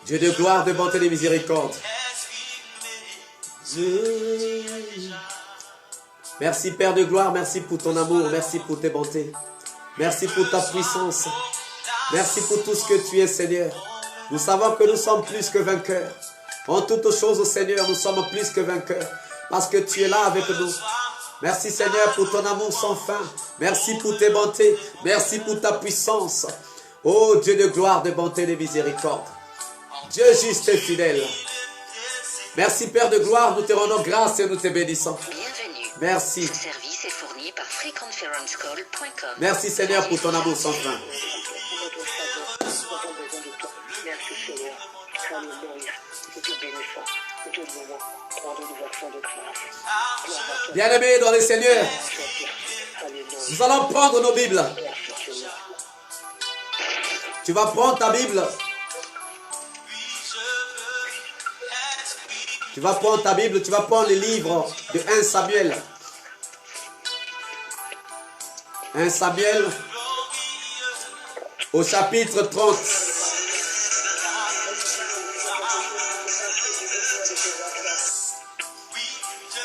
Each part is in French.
Dieu de gloire, de bonté, de miséricorde. Merci Père de gloire, merci pour ton amour, merci pour tes bontés. Merci pour ta puissance. Merci pour tout ce que tu es, Seigneur. Nous savons que nous sommes plus que vainqueurs. En toutes choses, Seigneur, nous sommes plus que vainqueurs. Parce que tu es là avec nous. Merci, Seigneur, pour ton amour sans fin. Merci pour tes bontés. Merci pour ta puissance. Oh Dieu de gloire, de bonté, de miséricorde. Dieu juste et fidèle. Merci Père de gloire, nous te rendons grâce et nous te bénissons. Bienvenue. Merci. Ce service est fourni par freeconferencecall.com. Merci Seigneur pour ton amour sans fin. Merci Seigneur. Alléluia. Nous te bénissons. Nous te louons. Rendons nous actions de grâce. Bien-aimés dans le Seigneur, Alléluia. nous allons prendre nos Bibles. Merci Seigneur. Tu vas prendre ta Bible. Tu vas prendre ta Bible, tu vas prendre le livre de 1 Samuel. 1 Samuel au chapitre 30.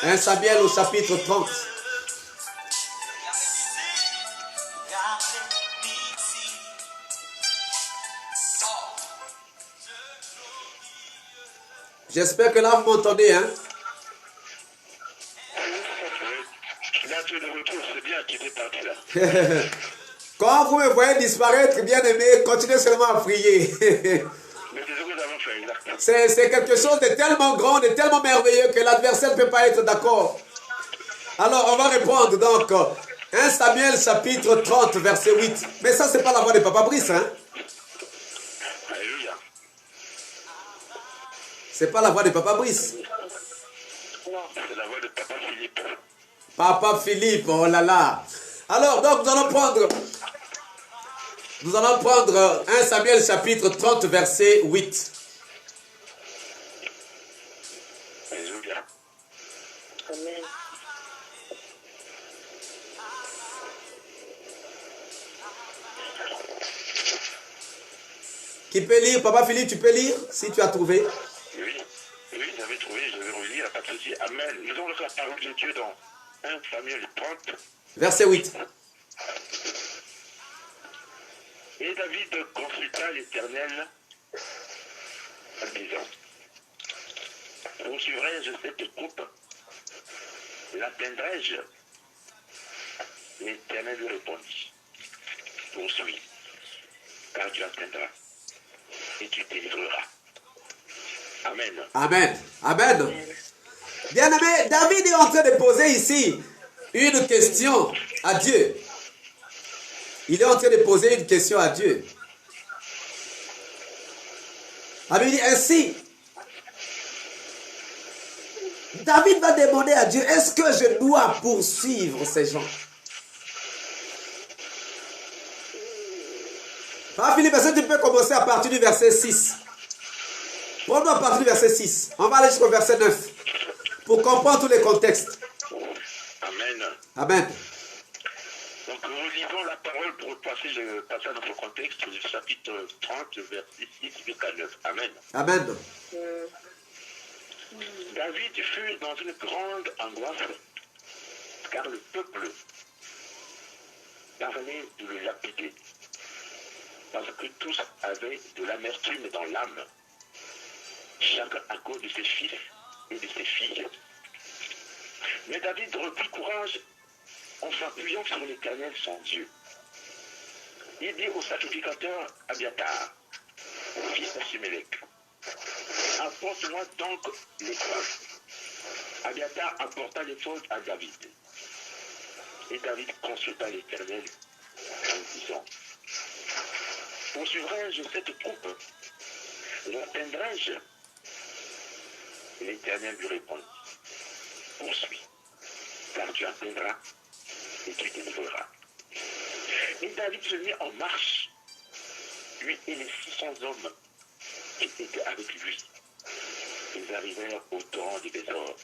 1 Samuel au chapitre 30. J'espère que là vous m'entendez, hein? Là, tu es de retour, c'est bien qu'il est parti là. Quand vous me voyez disparaître, bien aimé, continuez seulement à prier. Mais c'est ce que nous avons fait, exactement. C'est quelque chose de tellement grand, de tellement merveilleux que l'adversaire ne peut pas être d'accord. Alors, on va répondre donc. 1 Samuel chapitre 30, verset 8. Mais ça, c'est pas la voix de Papa Brice, hein? Alléluia. C'est pas la voix de Papa Brice. C'est la voix de Papa Philippe. Papa Philippe, oh là là. Alors, donc, nous allons prendre 1 Samuel chapitre 30, verset 8. Alléluia. Amen. Qui peut lire? Papa Philippe, tu peux lire si tu as trouvé. Oui, j'avais trouvé, je vais relire, pas de souci. Amen. Nous allons la parole de Dieu dans 1 Samuel 30. Verset 8. Et David consulta l'Éternel en disant, poursuivrai-je cette troupe? L'atteindrai-je? L'Éternel lui répondit, poursuis, car tu atteindras et tu délivreras. Amen. Amen. Amen. Bien-aimé, David est en train de poser ici une question à Dieu. Il est en train de poser une question à Dieu. La Bible dit ainsi. David va demander à Dieu, est-ce que je dois poursuivre ces gens? Philippe, est-ce que tu peux commencer à partir du verset 6? Prends-nous à partir du verset 6. On va aller jusqu'au verset 9. Pour comprendre tous les contextes. Amen. Amen. Donc nous lisons la parole pour passer à notre contexte du chapitre 30, verset 6 jusqu'à 9. Amen. Amen. David fut dans une grande angoisse, car le peuple parlait de le lapider, parce que tous avaient de l'amertume dans l'âme, chacun à cause de ses fils et de ses filles. Mais David reprit courage en s'appuyant sur l'Éternel son Dieu. Il dit au sacrificateur Abiatar, fils d'Achimélec, apporte-moi donc l'éphod. Abiatar apporta l'éphod à David. Et David consulta l'Éternel en disant, poursuivrai-je cette troupe? L'atteindrai-je? L'Éternel lui répondit, poursuis, car tu atteindras et tu délivreras. Et David se mit en marche, lui et les 600 hommes qui étaient avec lui. Ils arrivèrent au torrent du Bésor,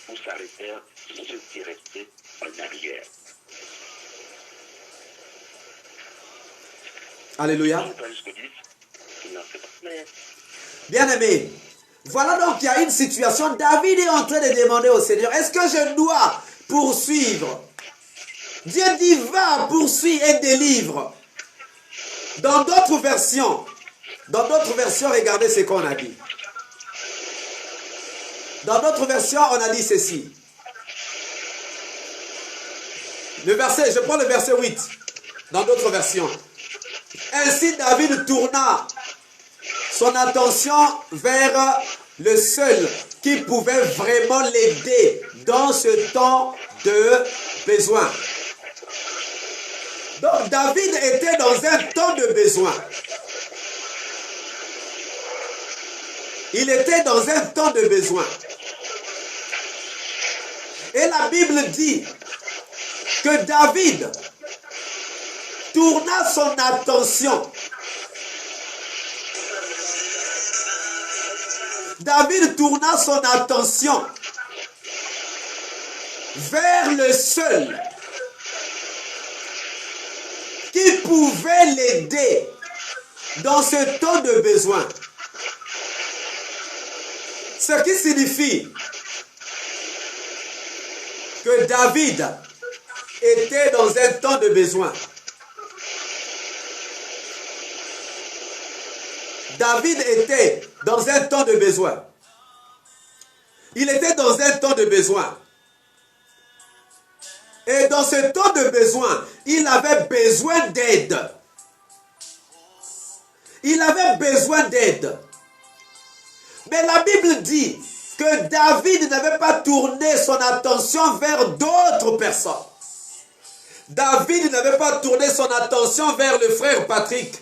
où s'arrêtèrent ceux qui restaient en arrière. Alléluia. Je vais jusqu'au 10. Non, c'est pas. Bien-aimé, voilà donc il y a une situation. David est en train de demander au Seigneur, est-ce que je dois poursuivre? Dieu dit, va, poursuis et délivre. Dans d'autres versions, regardez ce qu'on a dit. Dans d'autres versions, on a dit ceci. Je prends le verset 8. Dans d'autres versions. Ainsi David tourna son attention vers le seul qui pouvait vraiment l'aider dans ce temps de besoin. Donc David était dans un temps de besoin. Il était dans un temps de besoin. Et la Bible dit que David tourna son attention. David tourna son attention vers le seul qui pouvait l'aider dans ce temps de besoin. Ce qui signifie que David était dans un temps de besoin. David était dans un temps de besoin. Il était dans un temps de besoin. Et dans ce temps de besoin, il avait besoin d'aide. Il avait besoin d'aide. Mais la Bible dit que David n'avait pas tourné son attention vers d'autres personnes. David n'avait pas tourné son attention vers le frère Patrick.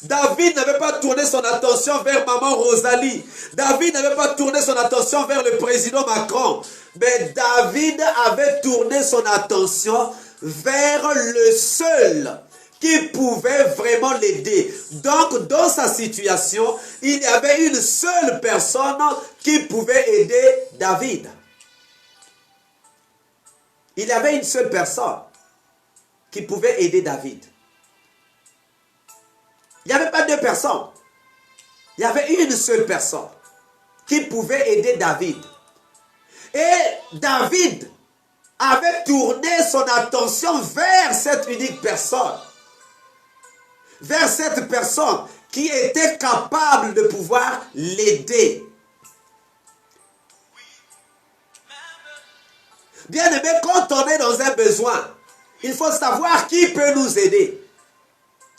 David n'avait pas tourné son attention vers maman Rosalie. David n'avait pas tourné son attention vers le président Macron. Mais David avait tourné son attention vers le seul qui pouvait vraiment l'aider. Donc, dans sa situation, il y avait une seule personne qui pouvait aider David. Il y avait une seule personne qui pouvait aider David. Il n'y avait pas deux personnes. Il y avait une seule personne qui pouvait aider David. Et David avait tourné son attention vers cette unique personne. Vers cette personne qui était capable de pouvoir l'aider. Bien aimé, quand on est dans un besoin, il faut savoir qui peut nous aider.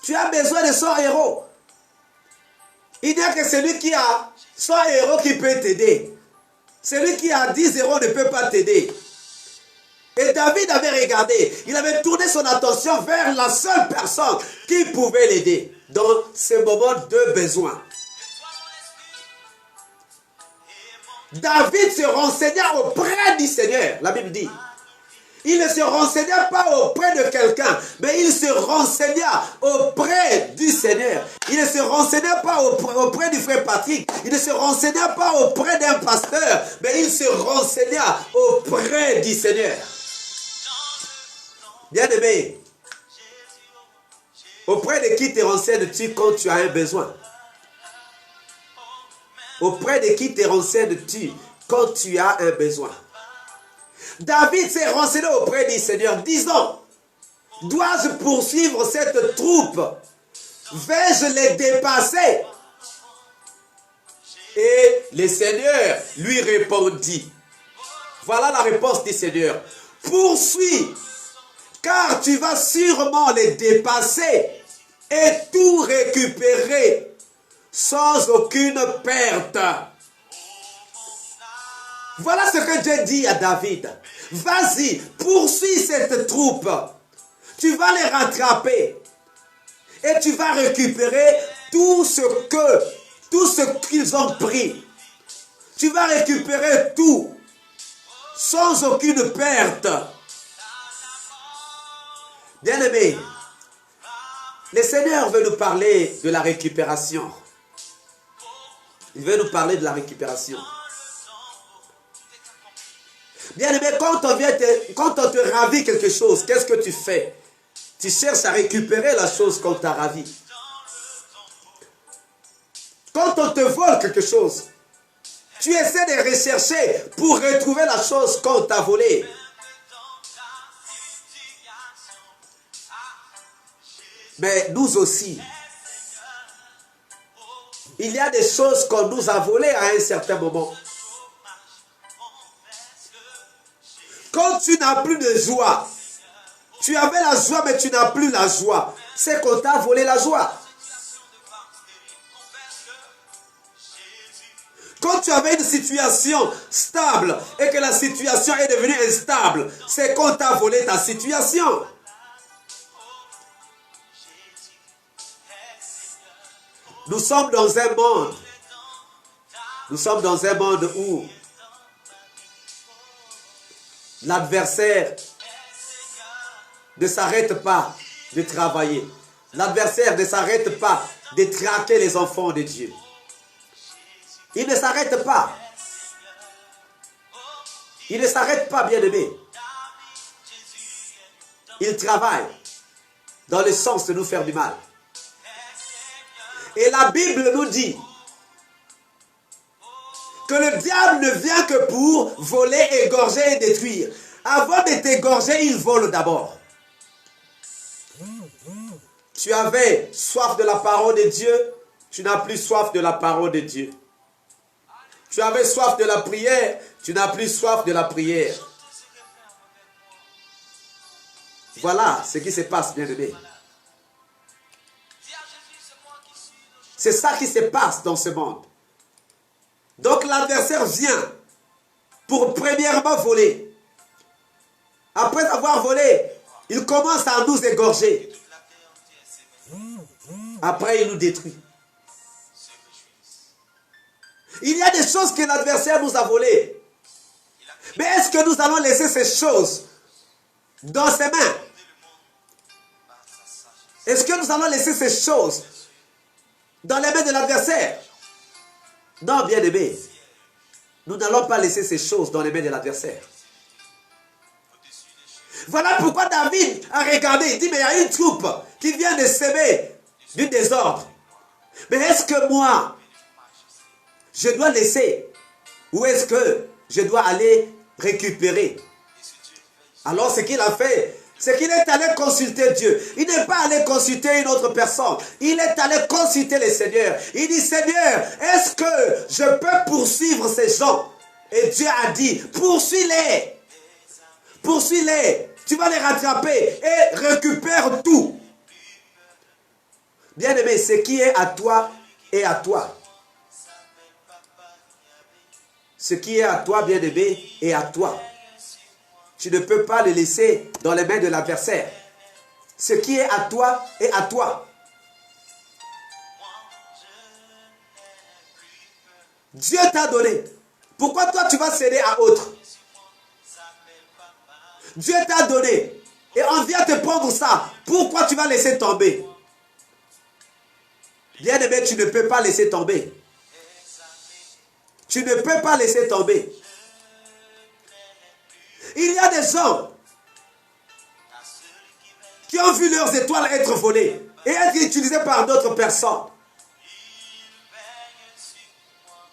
Tu as besoin de son héros. Il n'y a que celui qui a son héros qui peut t'aider. Celui qui a 10 héros ne peut pas t'aider. Et David avait regardé, il avait tourné son attention vers la seule personne qui pouvait l'aider dans ce moment de besoin. David se renseigna auprès du Seigneur, la Bible dit. Il ne se renseigna pas auprès de quelqu'un, mais il se renseigna auprès du Seigneur. Il ne se renseigna pas auprès du frère Patrick. Il ne se renseigna pas auprès d'un pasteur, mais il se renseigna auprès du Seigneur. Bien-aimé, auprès de qui te renseignes-tu quand tu as un besoin? Auprès de qui te renseignes-tu quand tu as un besoin? David s'est renseigné auprès du Seigneur, disant, dois-je poursuivre cette troupe? Vais-je les dépasser? Et le Seigneur lui répondit, voilà la réponse du Seigneur, poursuis, car tu vas sûrement les dépasser et tout récupérer sans aucune perte. Voilà ce que Dieu dit à David. Vas-y, poursuis cette troupe. Tu vas les rattraper. Et tu vas récupérer tout ce qu'ils ont pris. Tu vas récupérer tout sans aucune perte. Bien-aimés, le Seigneur veut nous parler de la récupération. Il veut nous parler de la récupération. Bien-aimé, quand on te ravit quelque chose, qu'est-ce que tu fais? Tu cherches à récupérer la chose qu'on t'a ravie. Quand on te vole quelque chose, tu essaies de rechercher pour retrouver la chose qu'on t'a volée. Mais nous aussi, il y a des choses qu'on nous a volées à un certain moment. Quand tu n'as plus de joie, tu avais la joie mais tu n'as plus la joie, c'est qu'on t'a volé la joie. Quand tu avais une situation stable et que la situation est devenue instable, c'est qu'on t'a volé ta situation. Nous sommes dans un monde. Nous sommes dans un monde où l'adversaire ne s'arrête pas de travailler. L'adversaire ne s'arrête pas de traquer les enfants de Dieu. Il ne s'arrête pas. Il ne s'arrête pas, bien-aimé. Il travaille dans le sens de nous faire du mal. Et la Bible nous dit que le diable ne vient que pour voler, égorger et détruire. Avant de t'égorger, il vole d'abord. Tu avais soif de la parole de Dieu, tu n'as plus soif de la parole de Dieu. Tu avais soif de la prière, tu n'as plus soif de la prière. Voilà ce qui se passe, bien-aimé. C'est ça qui se passe dans ce monde. Donc l'adversaire vient pour premièrement voler. Après avoir volé, il commence à nous égorger. Après, il nous détruit. Il y a des choses que l'adversaire nous a volées. Mais est-ce que nous allons laisser ces choses dans ses mains? Est-ce que nous allons laisser ces choses dans les mains de l'adversaire? Non, bien-aimé. Nous n'allons pas laisser ces choses dans les mains de l'adversaire. Voilà pourquoi David a regardé. Il dit, mais il y a une troupe qui vient de s'aimer du désordre. Mais est-ce que moi, je dois laisser? Ou est-ce que je dois aller récupérer? Alors ce qu'il a fait, c'est qu'il est allé consulter Dieu. Il n'est pas allé consulter une autre personne. Il est allé consulter le Seigneur. Il dit, Seigneur, est-ce que je peux poursuivre ces gens? Et Dieu a dit, poursuis-les. Poursuis-les. Tu vas les rattraper et récupère tout. Bien-aimé, ce qui est à toi est à toi. Ce qui est à toi, bien-aimé, est à toi. Tu ne peux pas le laisser dans les mains de l'adversaire. Ce qui est à toi est à toi. Dieu t'a donné. Pourquoi toi tu vas céder à autre? Dieu t'a donné. Et on vient te prendre ça. Pourquoi tu vas laisser tomber? Bien-aimé, tu ne peux pas laisser tomber. Tu ne peux pas laisser tomber. Il y a des gens qui ont vu leurs étoiles être volées et être utilisées par d'autres personnes.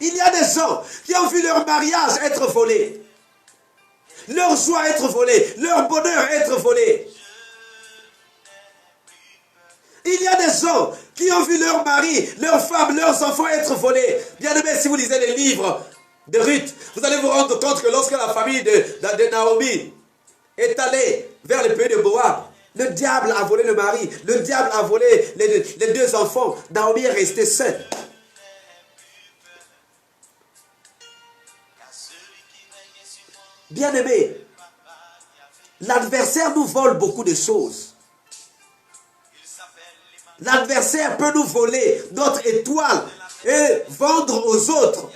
Il y a des gens qui ont vu leur mariage être volé, leur joie être volée, leur bonheur être volé. Il y a des gens qui ont vu leur mari, leur femme, leurs enfants être volés. Bien aimé, si vous lisez les livres de Ruth, vous allez vous rendre compte que lorsque la famille de Naomi est allée vers le pays de Moab, le diable a volé le mari, le diable a volé les deux enfants. Naomi est restée seule. Bien aimé, l'adversaire nous vole beaucoup de choses. L'adversaire peut nous voler notre étoile et vendre aux autres.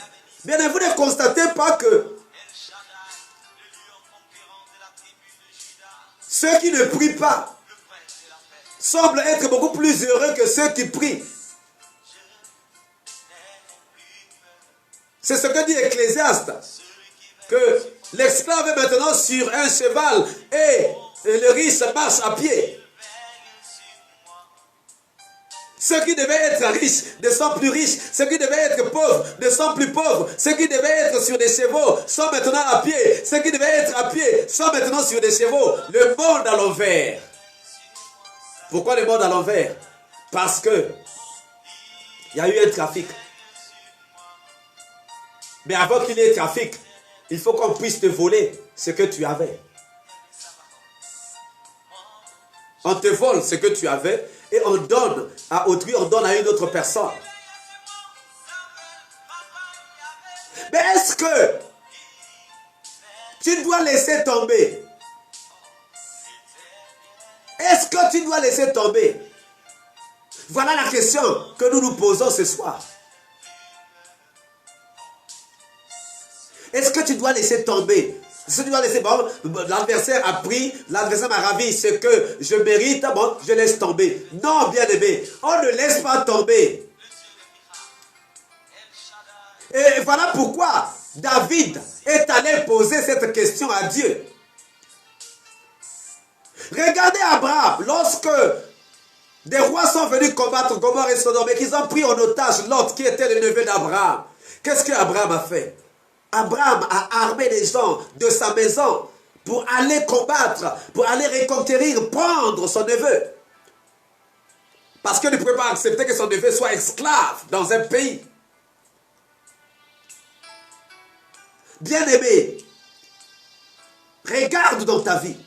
Bien, vous ne constatez pas que ceux qui ne prient pas semblent être beaucoup plus heureux que ceux qui prient. C'est ce que dit Ecclésiaste, que l'esclave est maintenant sur un cheval et le riche marche à pied. Ceux qui devaient être riches ne sont plus riches. Ceux qui devaient être pauvres ne sont plus pauvres. Ceux qui devaient être sur des chevaux sont maintenant à pied. Ceux qui devaient être à pied sont maintenant sur des chevaux. Le monde à l'envers. Pourquoi le monde à l'envers? Parce que il y a eu un trafic. Mais avant qu'il y ait trafic, il faut qu'on puisse te voler ce que tu avais. On te vole ce que tu avais et on donne à autrui, on donne à une autre personne. Mais est-ce que tu dois laisser tomber? Est-ce que tu dois laisser tomber? Voilà la question que nous nous posons ce soir. Est-ce que tu dois laisser tomber? Est-ce que tu dois laisser, bon, l'adversaire a pris, l'adversaire m'a ravi, ce que je mérite, bon, je laisse tomber. Non, bien-aimé, on ne laisse pas tomber. Et voilà pourquoi David est allé poser cette question à Dieu. Regardez Abraham, lorsque des rois sont venus combattre Gomorrhe et Sodome et qu'ils ont pris en otage Lot qui était le neveu d'Abraham. Qu'est-ce qu'Abraham a fait? Abraham a armé les gens de sa maison pour aller combattre, pour aller reconquérir, prendre son neveu. Parce qu'il ne pouvait pas accepter que son neveu soit esclave dans un pays. Bien-aimé, regarde dans ta vie.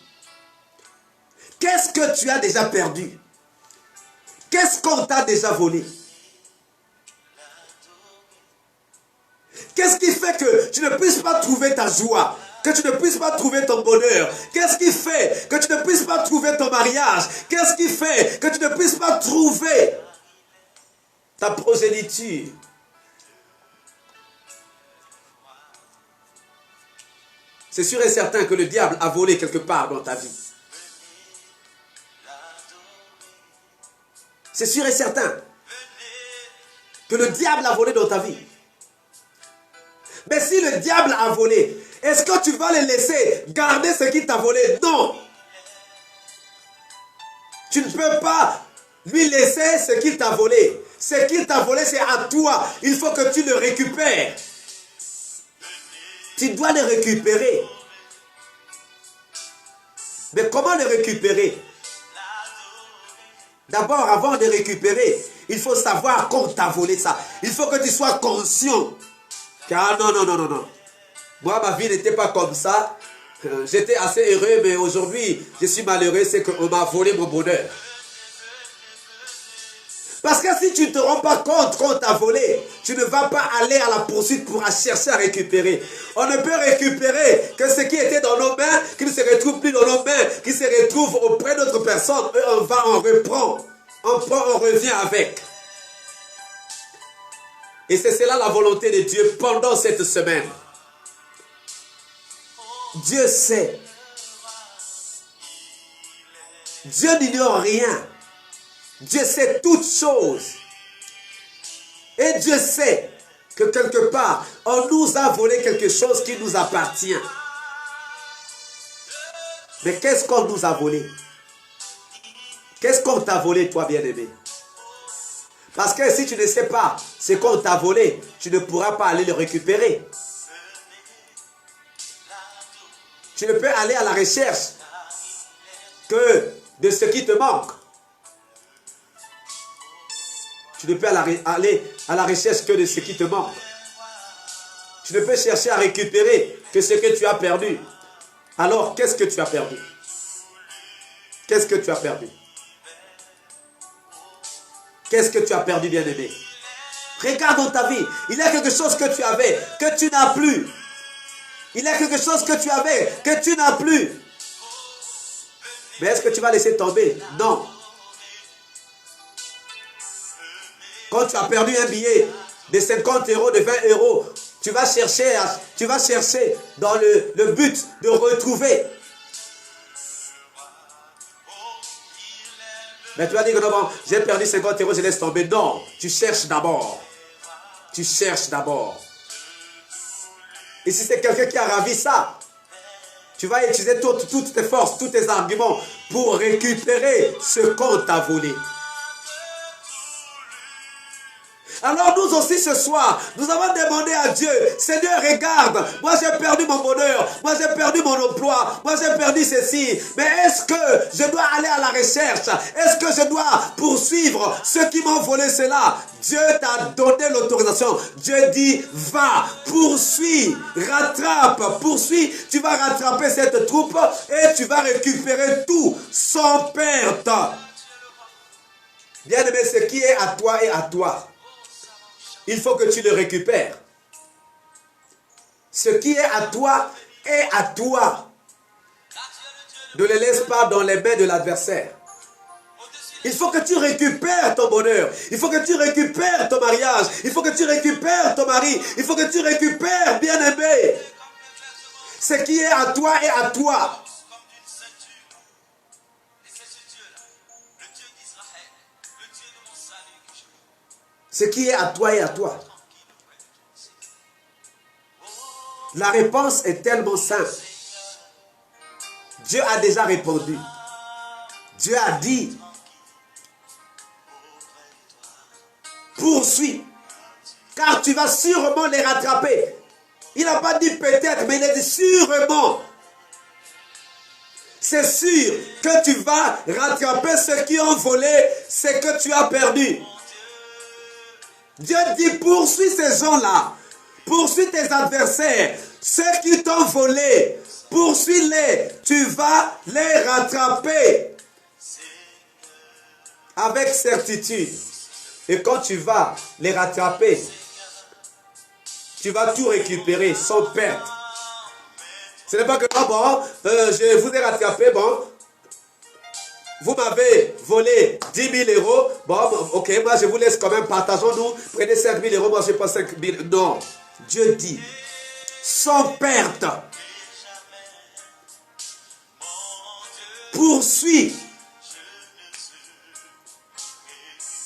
Qu'est-ce que tu as déjà perdu? Qu'est-ce qu'on t'a déjà volé? Qu'est-ce qui fait que tu ne puisses pas trouver ta joie? Que tu ne puisses pas trouver ton bonheur? Qu'est-ce qui fait que tu ne puisses pas trouver ton mariage? Qu'est-ce qui fait que tu ne puisses pas trouver ta progéniture? C'est sûr et certain que le diable a volé quelque part dans ta vie. C'est sûr et certain que le diable a volé dans ta vie. Mais si le diable a volé, est-ce que tu vas le laisser garder ce qu'il t'a volé? Non. Tu ne peux pas lui laisser ce qu'il t'a volé. Ce qu'il t'a volé, c'est à toi. Il faut que tu le récupères. Tu dois le récupérer. Mais comment le récupérer? D'abord, avant de récupérer, il faut savoir qu'on t'a volé ça. Il faut que tu sois conscient. Car non. Moi, ma vie n'était pas comme ça. J'étais assez heureux, mais aujourd'hui, je suis malheureux. C'est qu'on m'a volé mon bonheur. Parce que si tu ne te rends pas compte qu'on t'a volé, tu ne vas pas aller à la poursuite pour chercher à récupérer. On ne peut récupérer que ce qui était dans nos mains, qui ne se retrouve plus dans nos mains, qui se retrouve auprès d'autres personnes. Et on reprend. On prend, on revient avec. Et c'est cela la volonté de Dieu pendant cette semaine. Dieu sait. Dieu n'ignore rien. Dieu sait toutes choses. Et Dieu sait que quelque part, on nous a volé quelque chose qui nous appartient. Mais qu'est-ce qu'on nous a volé? Qu'est-ce qu'on t'a volé, toi, bien-aimé? Parce que si tu ne sais pas ce qu'on t'a volé, tu ne pourras pas aller le récupérer. Tu ne peux aller à la recherche que de ce qui te manque. Tu ne peux aller à la recherche que de ce qui te manque. Tu ne peux chercher à récupérer que ce que tu as perdu. Alors, qu'est-ce que tu as perdu? Qu'est-ce que tu as perdu? Qu'est-ce que tu as perdu, bien-aimé? Regarde dans ta vie. Il y a quelque chose que tu avais, que tu n'as plus. Il y a quelque chose que tu avais, que tu n'as plus. Mais est-ce que tu vas laisser tomber? Non. Quand tu as perdu un billet de 50 euros, de 20 euros, tu vas chercher dans le but de retrouver. Mais tu vas dire que non, bon, j'ai perdu 50 euros, je laisse tomber. Non, tu cherches d'abord. Tu cherches d'abord. Et si c'est quelqu'un qui a ravi ça, tu vas utiliser toutes tes forces, tous tes arguments pour récupérer ce qu'on t'a volé. Alors nous aussi ce soir, nous avons demandé à Dieu, Seigneur, regarde, moi j'ai perdu mon bonheur, moi j'ai perdu mon emploi, moi j'ai perdu ceci, mais est-ce que je dois aller à la recherche? Est-ce que je dois poursuivre ceux qui m'ont volé cela? Dieu t'a donné l'autorisation. Dieu dit, va, poursuis, rattrape, poursuis, tu vas rattraper cette troupe et tu vas récupérer tout sans perte. Bien aimé, ce qui est à toi est à toi. Il faut que tu le récupères. Ce qui est à toi est à toi. Ne le laisse pas dans les mains de l'adversaire. Il faut que tu récupères ton bonheur. Il faut que tu récupères ton mariage. Il faut que tu récupères ton mari. Il faut que tu récupères, bien-aimé. Ce qui est à toi est à toi. Ce qui est à toi est à toi. La réponse est tellement simple. Dieu a déjà répondu. Dieu a dit, poursuis, car tu vas sûrement les rattraper. Il n'a pas dit peut-être, mais il a dit sûrement. C'est sûr que tu vas rattraper ceux qui ont volé ce que tu as perdu. Dieu dit, poursuis ces gens-là. Poursuis tes adversaires. Ceux qui t'ont volé, poursuis-les. Tu vas les rattraper avec certitude. Et quand tu vas les rattraper, tu vas tout récupérer sans perte. Ce n'est pas que, bon, je vous ai rattrapé, bon, vous m'avez volé 10 000 euros, bon, ok, moi je vous laisse quand même, partageons-nous, prenez 5 000 euros, moi je prends 5 000. Non, Dieu dit, sans perte, poursuis.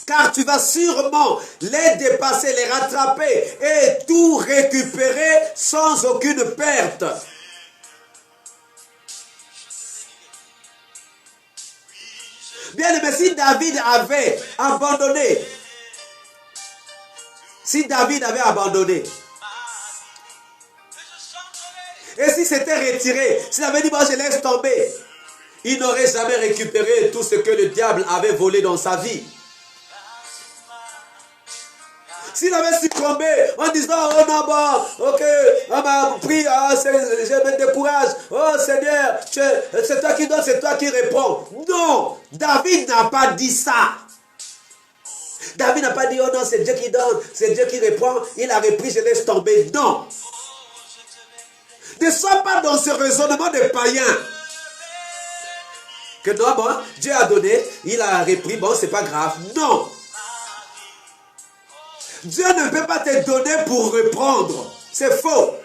Car tu vas sûrement les dépasser, les rattraper et tout récupérer sans aucune perte. Bien aimé, si David avait abandonné, et si c'était retiré, s'il avait dit, moi je laisse tomber, il n'aurait jamais récupéré tout ce que le diable avait volé dans sa vie. S'il avait succombé en disant, oh non, bon, ok, on m'a pris, je me décourage, oh Seigneur, c'est toi qui donnes, c'est toi qui réponds. Non, David n'a pas dit ça. David n'a pas dit, oh non, c'est Dieu qui donne, c'est Dieu qui répond, il a repris, je laisse tomber. Non. Ne sois pas dans ce raisonnement de païen. Que non, bon, Dieu a donné, il a repris, bon, c'est pas grave. Non. Dieu ne peut pas te donner pour reprendre. C'est faux.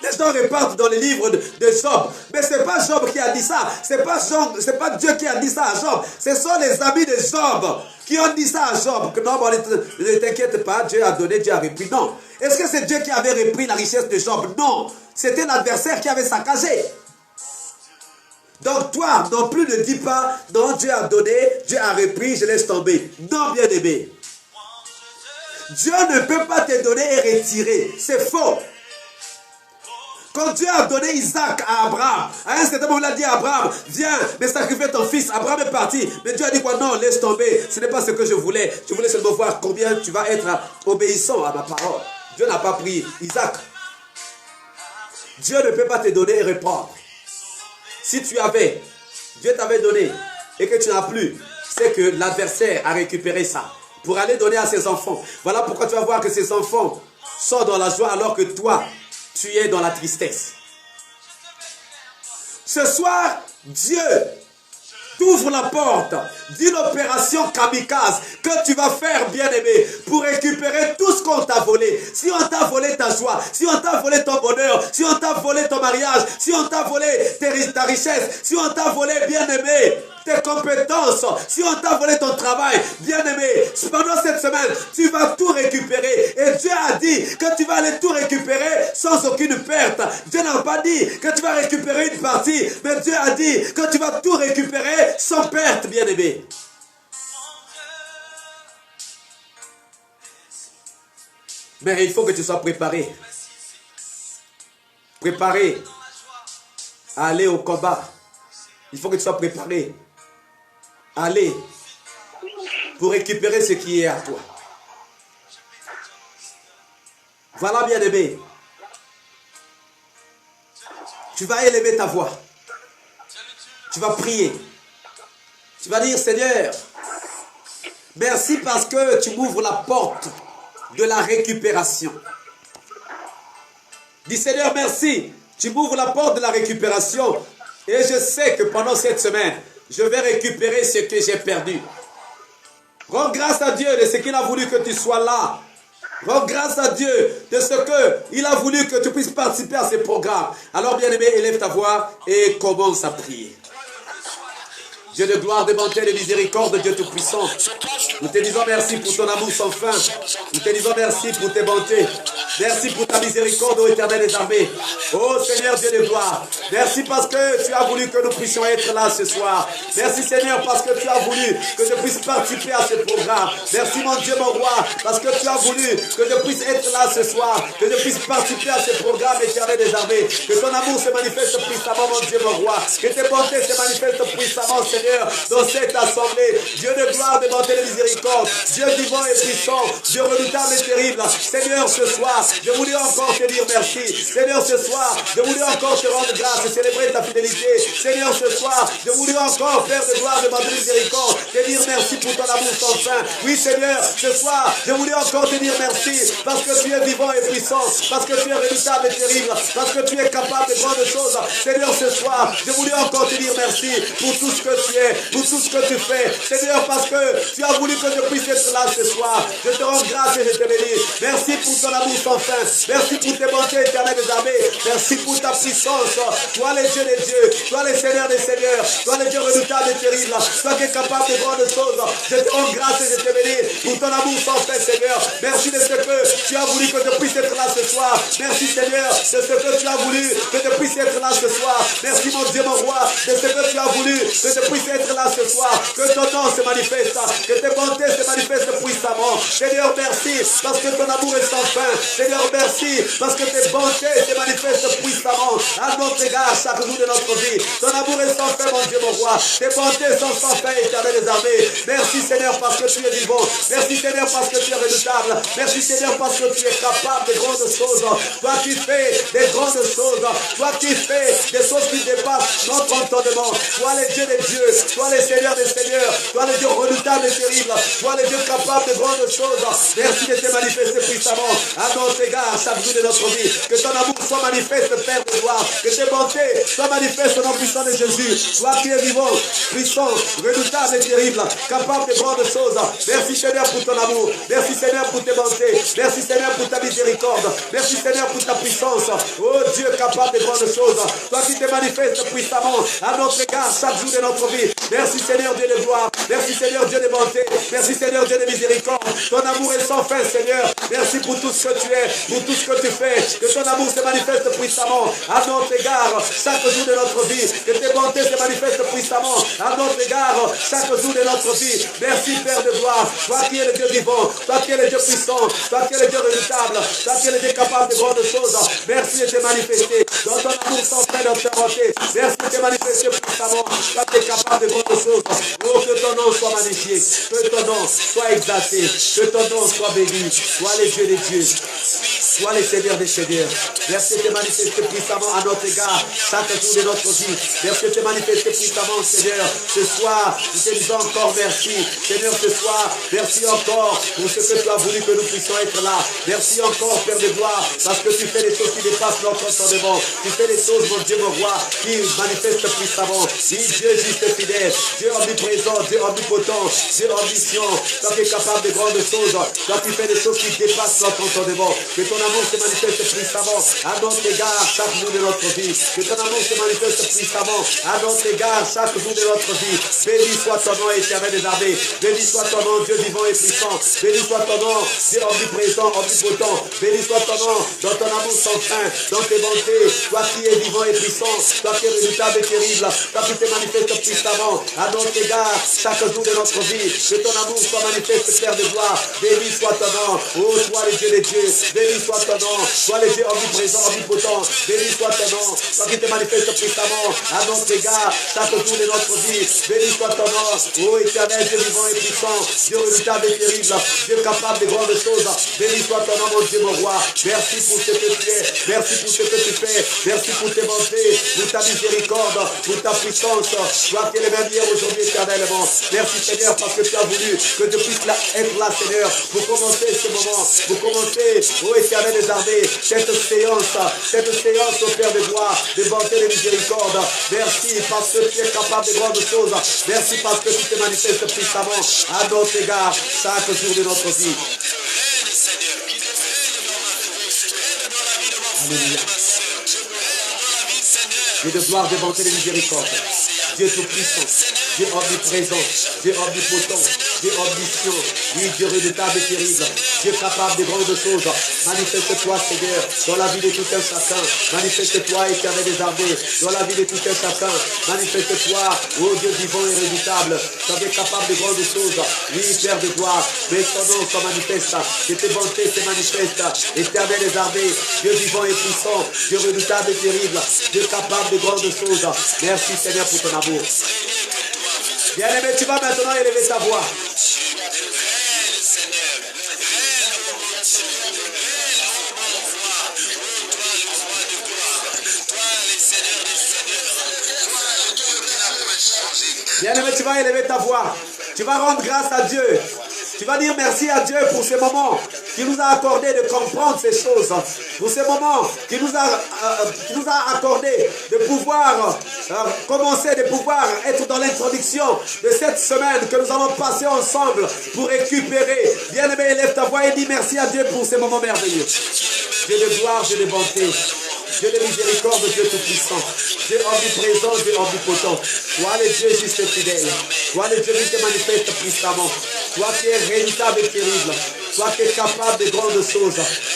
Les gens repartent dans les livres de Job. Mais ce n'est pas Job qui a dit ça. Ce n'est pas Dieu qui a dit ça à Job. Ce sont les amis de Job qui ont dit ça à Job. Que non, bon, ne t'inquiète pas, Dieu a donné, Dieu a repris. Non. Est-ce que c'est Dieu qui avait repris la richesse de Job? Non. C'était l'adversaire qui avait saccagé. Donc toi, non plus ne dis pas, non, Dieu a donné, Dieu a repris, je laisse tomber. Non, bien aimé. Dieu ne peut pas te donner et retirer. C'est faux. Quand Dieu a donné Isaac à Abraham, à un certain moment, il a dit à Abraham, viens, mais sacrifie ton fils. Abraham est parti. Mais Dieu a dit quoi? Non, laisse tomber. Ce n'est pas ce que je voulais. Je voulais seulement voir combien tu vas être obéissant à ma parole. Dieu n'a pas pris Isaac. Dieu ne peut pas te donner et reprendre. Si tu avais, Dieu t'avait donné et que tu n'as plus, c'est que l'adversaire a récupéré ça pour aller donner à ses enfants. Voilà pourquoi tu vas voir que ses enfants sont dans la joie alors que toi, tu es dans la tristesse. Ce soir, Dieu t'ouvre la porte d'une opération kamikaze que tu vas faire, bien-aimé, pour récupérer tout ce qu'on t'a volé. Si on t'a volé ta joie, si on t'a volé ton bonheur, si on t'a volé ton mariage, si on t'a volé ta richesse, si on t'a volé, bien-aimé, tes compétences, si on t'a volé ton travail, bien-aimé, pendant cette semaine, tu vas tout récupérer. Et Dieu a dit que tu vas aller tout récupérer sans aucune perte. Dieu n'a pas dit que tu vas récupérer une partie, mais Dieu a dit que tu vas tout récupérer sans perte, bien-aimé. Mais il faut que tu sois préparé. Préparé à aller au combat. Il faut que tu sois préparé à aller pour récupérer ce qui est à toi. Voilà, bien-aimé. Tu vas élever ta voix. Tu vas prier. Tu vas dire, Seigneur, merci parce que tu m'ouvres la porte de la récupération. Dis, Seigneur, merci. Tu m'ouvres la porte de la récupération. Et je sais que pendant cette semaine, je vais récupérer ce que j'ai perdu. Rends grâce à Dieu de ce qu'il a voulu que tu sois là. Rends grâce à Dieu de ce qu'il a voulu que tu puisses participer à ces programmes. Alors, bien-aimé, élève ta voix et commence à prier. Dieu de gloire, de bonté, de miséricorde, Dieu Tout-Puissant. Nous te disons merci pour ton amour sans fin. Nous te disons merci pour tes bontés. Merci pour ta miséricorde, ô Éternel des armées. Ô Seigneur Dieu de gloire. Merci parce que tu as voulu que nous puissions être là ce soir. Merci Seigneur parce que tu as voulu que je puisse participer à ce programme. Merci mon Dieu, mon roi, parce que tu as voulu que je puisse être là ce soir. Que je puisse participer à ce programme, Éternel des armées. Que ton amour se manifeste puissamment, mon Dieu, mon roi. Que tes bontés se manifestent puissamment, Seigneur, dans cette assemblée. Dieu de gloire, de bonté, de miséricorde, Dieu vivant et puissant, Dieu redoutable et terrible. Seigneur, ce soir, je voulais encore te dire merci. Seigneur, ce soir, je voulais encore te rendre grâce et célébrer ta fidélité. Seigneur, ce soir, je voulais encore faire de gloire, de bonté, de miséricorde, te dire merci pour ton amour sans fin. Oui, Seigneur, ce soir, je voulais encore te dire merci parce que tu es vivant et puissant, parce que tu es redoutable et terrible, parce que tu es capable de grandes choses. Seigneur, ce soir, je voulais encore te dire merci pour tout ce que tu es, pour tout ce que tu fais. Seigneur, parce que tu as voulu que je puisse être là ce soir. Je te rends grâce et je te bénis. Merci pour ton amour sans fin. Merci pour tes bontés éternelles des armées. Merci pour ta puissance. Toi les dieux des dieux. Toi les seigneurs des seigneurs. Toi les dieux redoutables et terribles. Toi qui es capable de grandes choses. Je te rends grâce et je te bénis pour ton amour sans fin, Seigneur. Merci de ce que tu as voulu que je puisse être là ce soir. Merci, Seigneur, de ce que tu as voulu que je puisse être là ce soir. Merci, mon Dieu, mon roi, de ce que tu as voulu que je puisse être là ce soir. Que ton nom se manifeste. Que tes bontés se manifestent puissamment. Seigneur, merci parce que ton amour est sans fin. Seigneur, merci parce que tes bontés se manifestent puissamment à notre égard chaque jour de notre vie. Ton amour est sans fin, mon Dieu, mon roi. Tes bontés sont sans fin, éternel des armées. Merci, Seigneur, parce que tu es vivant. Merci, Seigneur, parce que tu es redoutable. Merci, Seigneur, parce que tu es capable de grandes choses. Toi qui fais des grandes choses. Toi qui fais des choses qui dépassent notre entendement. Toi les dieux des dieux. Toi les seigneurs des seigneurs. Toi les dieux redoutables et terribles. Toi les dieux capables de grandes choses. Merci de te manifester puissamment à notre égard chaque jour de notre vie. Que ton amour soit manifeste, Père de gloire. Que tes bontés soient manifestes au nom puissant de Jésus. Toi qui es vivant, puissant, redoutable et terrible, capable de grandes choses. Merci Seigneur pour ton amour. Merci Seigneur pour tes bontés. Merci Seigneur pour ta miséricorde. Merci Seigneur pour ta puissance. Oh Dieu capable de grandes choses. Toi qui te manifestes puissamment à notre égard chaque jour de notre vie. Merci Seigneur Dieu de gloire. Merci Seigneur Dieu de bonté. Merci Seigneur Dieu de miséricorde. Ton amour est sans fin, Seigneur. Merci pour tout ce que tu es, pour tout ce que tu fais. Que ton amour se manifeste puissamment à notre égard chaque jour de notre vie. Que tes bontés se manifestent puissamment à notre égard chaque jour de notre vie. Merci Père de gloire. Toi qui es le Dieu vivant. Toi qui es le Dieu puissant. Toi qui es le Dieu redoutable. Toi qui es le Dieu capable de grandes choses. Merci de te manifester dans ton amour sans fin, dans ta bonté. Merci de te manifester puissamment. Toi qui es capable de grandes choses. Oh, que ton nom soit magnifié. Que ton nom soit exalté. Que ton nom soit béni. Toi les dieux des dieux. Toi les seigneurs des seigneurs. Merci de te manifester puissamment à notre égard chaque jour de notre vie. Merci de te manifester puissamment, Seigneur. Ce soir, nous te disons encore merci. Seigneur, ce soir, merci encore pour ce que tu as voulu que nous puissions être là. Merci encore, Père de gloire, parce que tu fais des choses qui dépassent notre entendement. Tu fais des choses, mon Dieu, mon roi, qui manifestent puissamment. Oui, Dieu juste et fidèle, Dieu omniprésent, Dieu omnipotent, Dieu omniscient. Toi qui es capable de grandes choses. Toi qui fais des choses qui dépassent notre entendement. Que ton amour se manifeste puissamment à notre égard chaque jour de notre vie. Que ton amour se manifeste puissamment à notre égard chaque jour de notre vie. Béni soit ton nom, éternel des armées. Béni soit ton nom, Dieu vivant et puissant. Béni soit ton nom, Dieu omniprésent, omnipotent. Béni soit ton nom, dans ton amour sans fin, dans tes bontés. Toi qui es vivant et puissant, toi qui es redoutable et terrible, toi qui te manifestes puissamment à notre égard chaque jour de notre vie. Que ton amour soit manifeste, Père de gloire. Béni soit ton nom, ô toi le Dieu des dieux. Béni soit ton nom, toi le Dieu omniprésent, omnipotent. Béni soit ton nom, toi qui te manifestes puissamment à notre égard chaque jour de notre vie. Béni soit ton nom, ô éternel Dieu vivant et puissant, Dieu redoutable et terrible, Dieu capable de grandes choses. Béni soit ton nom, mon Dieu, mon roi. Merci pour ce que tu es, merci pour ce que tu fais, merci pour tes bontés, pour ta miséricorde, pour ta puissance. Toi qui es le même hier, aujourd'hui, éternellement. Merci Seigneur parce que tu as voulu que je puisse être là, Seigneur, pour commencer ce moment, pour commencer, ô éternel des armées, cette séance, au Père de gloire, de bonté et de miséricorde. Merci parce que tu es capable de grandes choses. Merci parce que tu te manifestes puissamment à notre égard chaque jour de notre vie. Alléluia. Dieu de gloire, de bonté et de miséricorde. Dieu tout-puissant, Dieu omniprésent, Dieu omnipotent, Dieu omniscient, oui, Dieu redoutable et terrible, Dieu capable de grandes choses. Manifeste-toi, Seigneur, dans la vie de tout un chacun. Manifeste-toi, éternel des armées, dans la vie de tout un chacun. Manifeste-toi, ô Dieu vivant et redoutable, tu es capable de grandes choses. Oui, Père de gloire, mais ton nom se manifeste, que tes bontés se manifestent. Éternel des armées, Dieu vivant et puissant, Dieu redoutable et terrible, Dieu capable de grandes choses. Merci Seigneur pour ton amour. Bien-aimé, tu vas maintenant élever ta voix. Bien-aimé, tu vas élever ta voix. Tu vas rendre grâce à Dieu. Tu vas dire merci à Dieu pour ce moment qui nous a accordé de comprendre ces choses. Pour ce moment qui nous a accordé de pouvoir commencer, de pouvoir être dans l'introduction de cette semaine que nous allons passer ensemble pour récupérer. Bien-aimé, élève ta voix et dis merci à Dieu pour ce moment merveilleux. Dieu de gloire, Dieu de bonté. Dieu de miséricorde, Dieu tout-puissant, Dieu omniprésent, Dieu omnipotent. Toi le Dieu juste et fidèle, toi le Dieu qui te manifeste puissamment, toi qui es redoutable et terrible, toi qui es capable de grandes choses.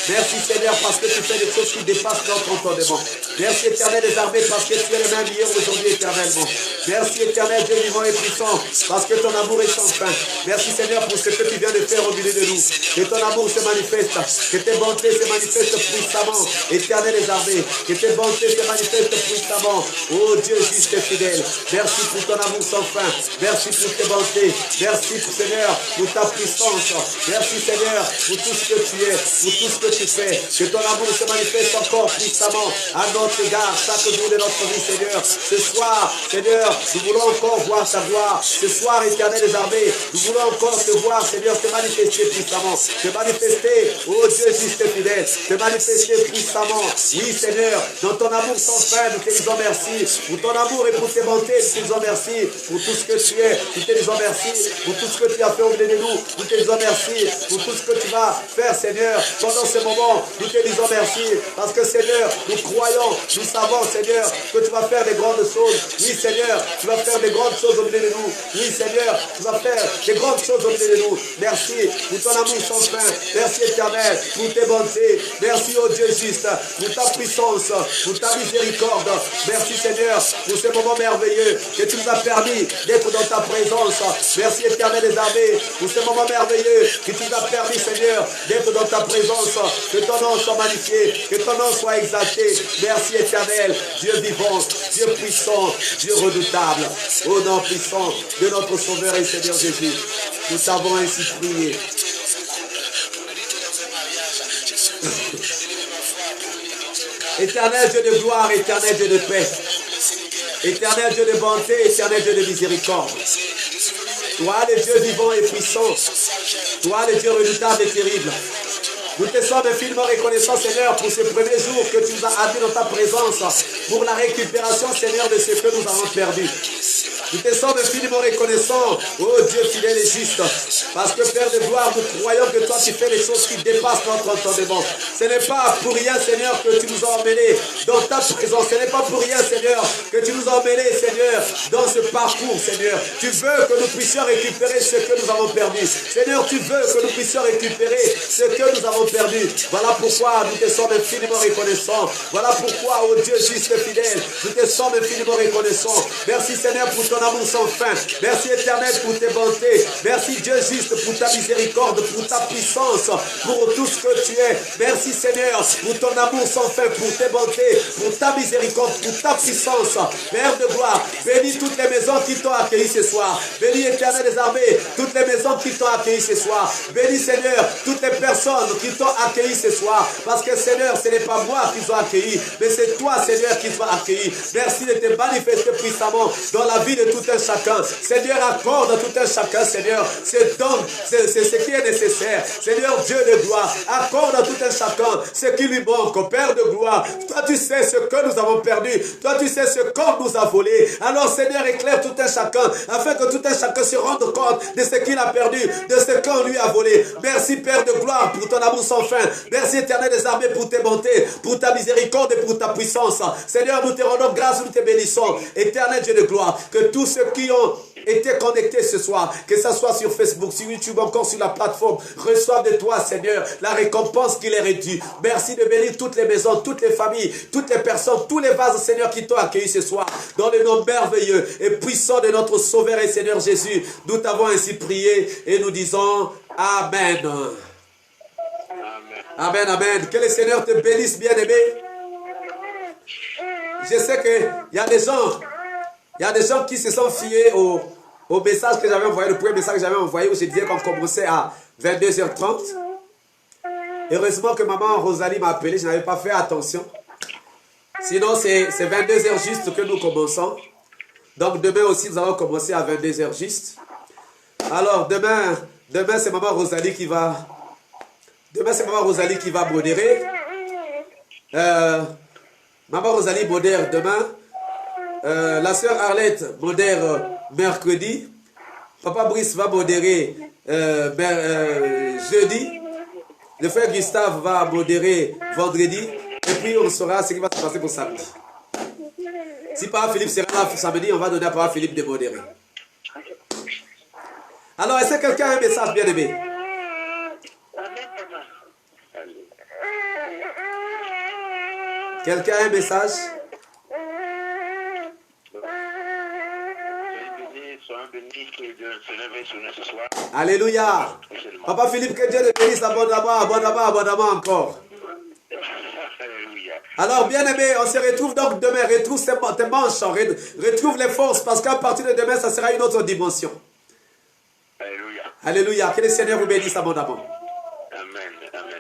Merci Seigneur parce que tu fais des choses qui dépassent notre entendement. Merci éternel des armées parce que tu es le même hier, aujourd'hui, éternellement. Merci éternel Dieu vivant et puissant parce que ton amour est sans fin. Merci Seigneur pour ce que tu viens de faire au milieu de nous. Que ton amour se manifeste, que tes bontés se manifestent puissamment, éternel des armées. Que tes bontés se manifestent puissamment. Oh Dieu juste et fidèle. Merci pour ton amour sans fin. Merci pour tes bontés. Merci Seigneur pour ta puissance. Merci Seigneur pour tout ce que tu es, pour tout ce que tu fais. Que ton amour se manifeste encore puissamment à notre égard chaque jour de notre vie, Seigneur. Ce soir, Seigneur, nous voulons encore voir ta gloire. Ce soir, éternel des armées, nous voulons encore te voir, Seigneur, te manifester puissamment. Te manifester, oh Dieu juste et fidèle. Te manifester puissamment. Oui, Seigneur, dans ton amour sans fin, nous te disons merci. Pour ton amour et pour tes bontés, nous te disons merci. Pour tout ce que tu es, nous te disons merci. Pour tout ce que tu as fait au milieu de nous, nous te disons merci. Pour tout ce que tu vas faire, Seigneur, pendant ce moment, nous te disons merci. Parce que, Seigneur, nous croyons, nous savons, Seigneur, que tu vas faire des grandes choses. Oui, Seigneur, tu vas faire des grandes choses au milieu de nous. Oui, Seigneur, tu vas faire des grandes choses au milieu de nous. Merci pour ton amour sans fin. Merci, éternel, pour tes bontés. Merci, oh Dieu juste, pour ta puissance, pour ta miséricorde. Merci, Seigneur, pour ce moment merveilleux que tu nous as permis d'être dans ta présence. Merci, éternel des armées, pour ce moment merveilleux que tu nous as permis, Seigneur, d'être dans ta présence. Que ton nom soit magnifié, que ton nom soit exalté. Merci, éternel, Dieu vivant, Dieu puissant, Dieu redoutable. Au nom puissant de notre Sauveur et Seigneur Jésus, nous t'avons ainsi prié. Éternel Dieu de gloire, éternel Dieu de paix, éternel Dieu de bonté, éternel Dieu de miséricorde. Toi le Dieu vivant et puissant, toi le Dieu redoutable et terrible. Nous te sommes infiniment reconnaissants, Seigneur, pour ce premier jour que tu nous as amenés dans ta présence, pour la récupération, Seigneur, de ce que nous avons perdu. Nous te sommes infiniment reconnaissants, oh Dieu fidèle et juste. Parce que Père de gloire, nous croyons que toi tu fais des choses qui dépassent notre entendement. Ce n'est pas pour rien, Seigneur, que tu nous as emmenés dans ta présence. Ce n'est pas pour rien, Seigneur, que tu nous as emmenés, Seigneur, dans ce parcours, Seigneur. Tu veux que nous puissions récupérer ce que nous avons perdu. Seigneur, tu veux que nous puissions récupérer ce que nous avons perdu. Voilà pourquoi nous te sommes infiniment reconnaissants. Voilà pourquoi, oh Dieu juste et fidèle, nous te sommes infiniment reconnaissants. Merci, Seigneur, pour ton amour sans fin. Merci, Éternel, pour tes bontés. Merci, Dieu juste, pour ta miséricorde, pour ta puissance, pour tout ce que tu es. Merci, Seigneur, pour ton amour sans fin, pour tes bontés, pour ta miséricorde, pour ta puissance. Père de gloire, bénis toutes les maisons qui t'ont accueilli ce soir. Bénis, Éternel des armées, toutes les maisons qui t'ont accueilli ce soir. Bénis, Seigneur, toutes les personnes qui t'ont accueilli ce soir. Parce que, Seigneur, ce n'est pas moi qui t'ont accueilli, mais c'est toi, Seigneur, qui t'ont accueilli. Merci de te manifester puissamment dans la vie de tout un chacun. Seigneur, accorde à tout un chacun, Seigneur, c'est ce qui est nécessaire. Seigneur, Dieu de gloire, accorde à tout un chacun ce qui lui manque. Père de gloire, toi tu sais ce que nous avons perdu. Toi tu sais ce qu'on nous a volé. Alors, Seigneur, éclaire tout un chacun afin que tout un chacun se rende compte de ce qu'il a perdu, de ce qu'on lui a volé. Merci, Père de gloire, pour ton amour sans fin. Merci, Éternel des armées, pour tes bontés, pour ta miséricorde et pour ta puissance. Seigneur, nous te rendons grâce, nous te bénissons. Éternel Dieu de gloire, que tous ceux qui ont été connectés ce soir, que ce soit sur Facebook, sur YouTube, encore sur la plateforme, reçoivent de toi, Seigneur, la récompense qui leur est due. Merci de bénir toutes les maisons, toutes les familles, toutes les personnes, tous les vases, Seigneur, qui t'ont accueilli ce soir. Dans le nom merveilleux et puissant de notre Sauveur et Seigneur Jésus, nous t'avons ainsi prié et nous disons Amen. Amen, amen. Que le Seigneur te bénisse, bien-aimé. Je sais qu'il y a des gens qui se sont fiés au message que j'avais envoyé, le premier message que j'avais envoyé où je disais qu'on commençait à 22h30. Heureusement que maman Rosalie m'a appelé, je n'avais pas fait attention. Sinon, c'est 22h juste que nous commençons. Donc demain aussi, nous allons commencer à 22h juste. Alors demain c'est maman Rosalie qui va... Demain, c'est maman Rosalie qui va modérer. Maman Rosalie modère demain. La sœur Arlette modère mercredi. Papa Brice va modérer jeudi. Le frère Gustave va modérer vendredi. Et puis, on saura ce qui va se passer pour samedi. Si Papa Philippe sera là samedi, on va donner à Papa Philippe de modérer. Alors, est-ce que quelqu'un a un message bien aimé? Quelqu'un a un message? Alléluia. Papa Philippe, que Dieu te bénisse abondamment encore. Alors, bien-aimé, on se retrouve donc demain. Retrouve tes manches, retrouve les forces, parce qu'à partir de demain, ça sera une autre dimension. Alléluia. Alléluia. Que le Seigneur vous bénisse abondamment. Amen. Amen.